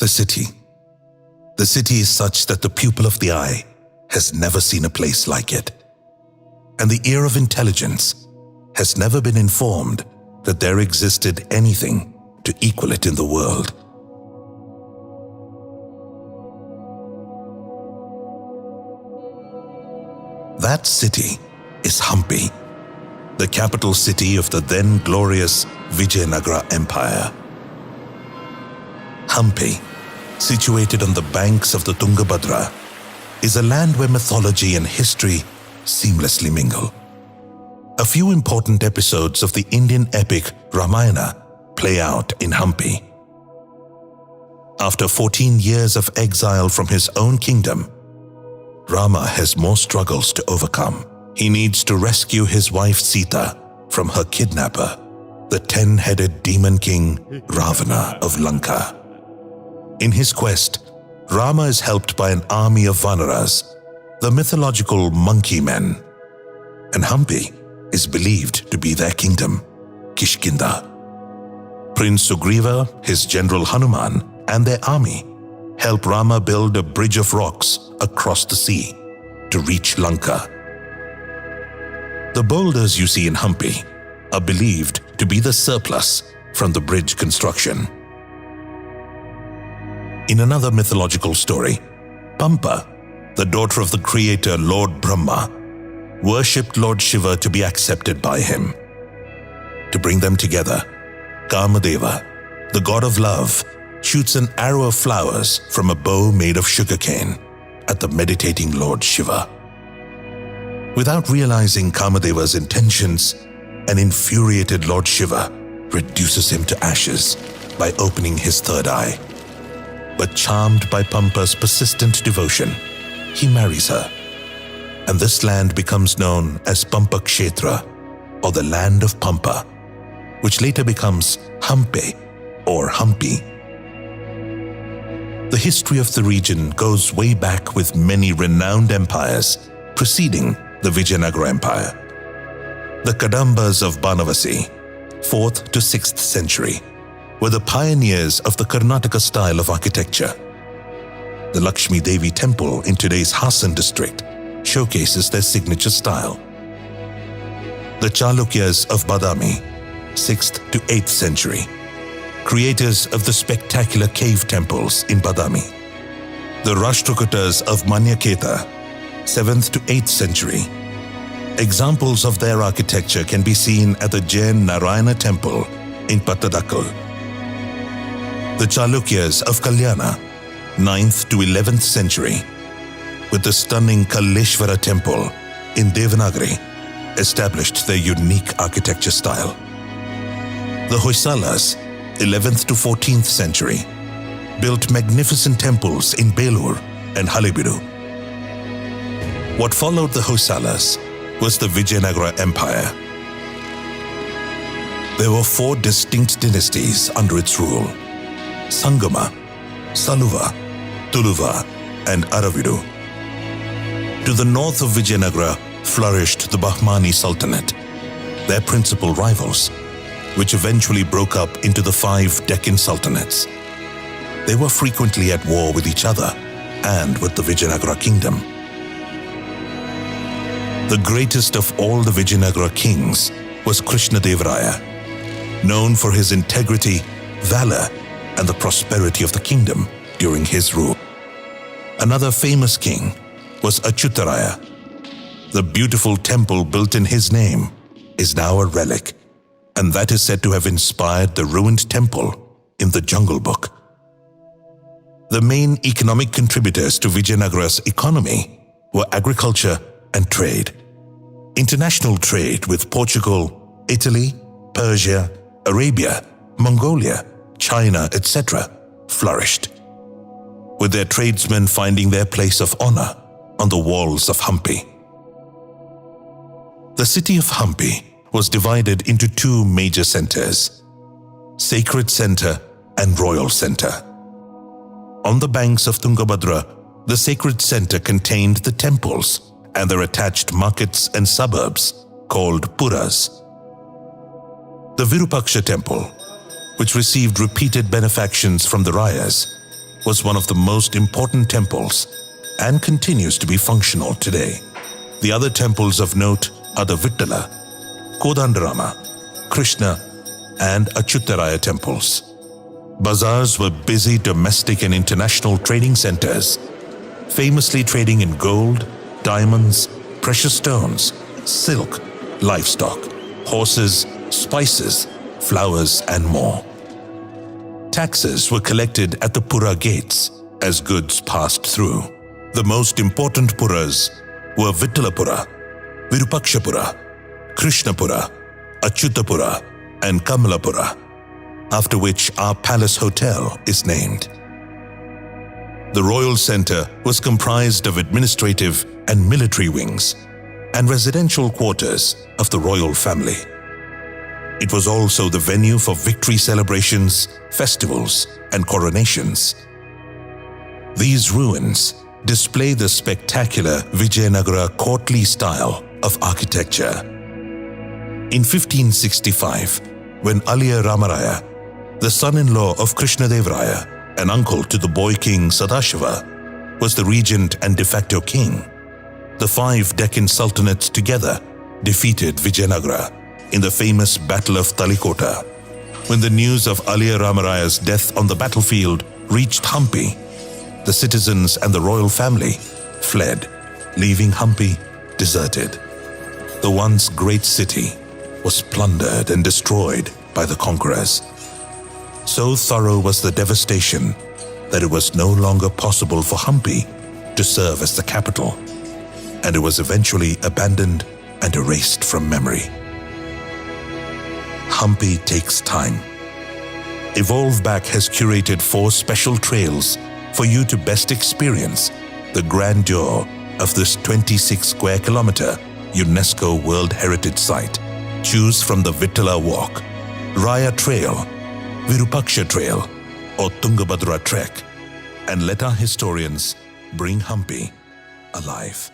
The city. The city is such that the pupil of the eye has never seen a place like it. And the ear of intelligence has never been informed that there existed anything to equal it in the world. That city is Hampi, the capital city of the then glorious Vijayanagara Empire. Hampi, situated on the banks of the Tungabhadra, is a land where mythology and history seamlessly mingle. A few important episodes of the Indian epic Ramayana play out in Hampi. After 14 years of exile from his own kingdom, Rama has more struggles to overcome. He needs to rescue his wife Sita from her kidnapper, the 10-headed demon king Ravana of Lanka. In his quest, Rama is helped by an army of Vanaras, the mythological monkey men, and Hampi is believed to be their kingdom, Kishkinda. Prince Sugriva, his general Hanuman, and their army help Rama build a bridge of rocks across the sea to reach Lanka. The boulders you see in Hampi are believed to be the surplus from the bridge construction. In another mythological story, Pampa, the daughter of the creator Lord Brahma, worshipped Lord Shiva to be accepted by him. To bring them together, Kamadeva, the god of love, shoots an arrow of flowers from a bow made of sugarcane at the meditating Lord Shiva. Without realizing Kamadeva's intentions, an infuriated Lord Shiva reduces him to ashes by opening his third eye. But charmed by Pampa's persistent devotion, he marries her, and this land becomes known as Pampa Kshetra, or the land of Pampa, which later becomes Hampi or Hampi. The history of the region goes way back with many renowned empires preceding the Vijayanagara Empire. The Kadambas of Banavasi, 4th to 6th century, were the pioneers of the Karnataka style of architecture. The Lakshmi Devi temple in today's Hassan district showcases their signature style. The Chalukyas of Badami, 6th to 8th century, creators of the spectacular cave temples in Badami. The Rashtrakutas of Manyaketa, 7th to 8th century. Examples of their architecture can be seen at the Jain Narayana temple in Pattadakal. The Chalukyas of Kalyana, 9th to 11th century, with the stunning Kalleshwara temple in Devanagari, established their unique architecture style. The Hoysalas, 11th to 14th century, built magnificent temples in Belur and Halebidu. What followed the Hoysalas was the Vijayanagara Empire. There were 4 distinct dynasties under its rule: Sangama, Saluva, Tuluva, and Aravidu. To the north of Vijayanagara flourished the Bahmani Sultanate, their principal rivals, which eventually broke up into the 5 Deccan Sultanates. They were frequently at war with each other and with the Vijayanagara kingdom. The greatest of all the Vijayanagara kings was Krishnadevaraya, known for his integrity, valor, and the prosperity of the kingdom during his rule. Another famous king was Achyutaraya. The beautiful temple built in his name is now a relic, and that is said to have inspired the ruined temple in the Jungle Book. The main economic contributors to Vijayanagara's economy were agriculture and trade. International trade with Portugal, Italy, Persia, Arabia, Mongolia, China, etc. flourished, with their tradesmen finding their place of honor on the walls of Hampi. The city of Hampi was divided into 2 major centers: Sacred Center and Royal Center. On the banks of Tungabhadra, the Sacred Center contained the temples and their attached markets and suburbs called Puras. The Virupaksha temple, which received repeated benefactions from the Rayas, was one of the most important temples and continues to be functional today. The other temples of note are the Vittala, Kodandarama, Krishna, and Achyutaraya temples. Bazaars were busy domestic and international trading centers, famously trading in gold, diamonds, precious stones, silk, livestock, horses, spices, flowers, and more. Taxes were collected at the Pura gates as goods passed through. The most important Puras were Vittalapura, Virupakshapura, Krishnapura, Achyutapura, and Kamalapura, after which our palace hotel is named. The royal center was comprised of administrative and military wings and residential quarters of the royal family. It was also the venue for victory celebrations, festivals, and coronations. These ruins display the spectacular Vijayanagara courtly style of architecture. In 1565, when Aliya Ramaraya, the son-in-law of Krishnadevaraya and uncle to the boy king Sadashiva, was the regent and de facto king, the 5 Deccan sultanates together defeated Vijayanagara in the famous Battle of Talikota. When the news of Aliya Ramaraya's death on the battlefield reached Hampi, the citizens and the royal family fled, leaving Hampi deserted. The once great city was plundered and destroyed by the conquerors. So thorough was the devastation that it was no longer possible for Hampi to serve as the capital, and it was eventually abandoned and erased from memory. Hampi takes time. Evolve Back has curated 4 special trails for you to best experience the grandeur of this 26 square kilometer UNESCO World Heritage Site. Choose from the Vittala Walk, Raya Trail, Virupaksha Trail, or Tungabhadra Trek, and let our historians bring Hampi alive.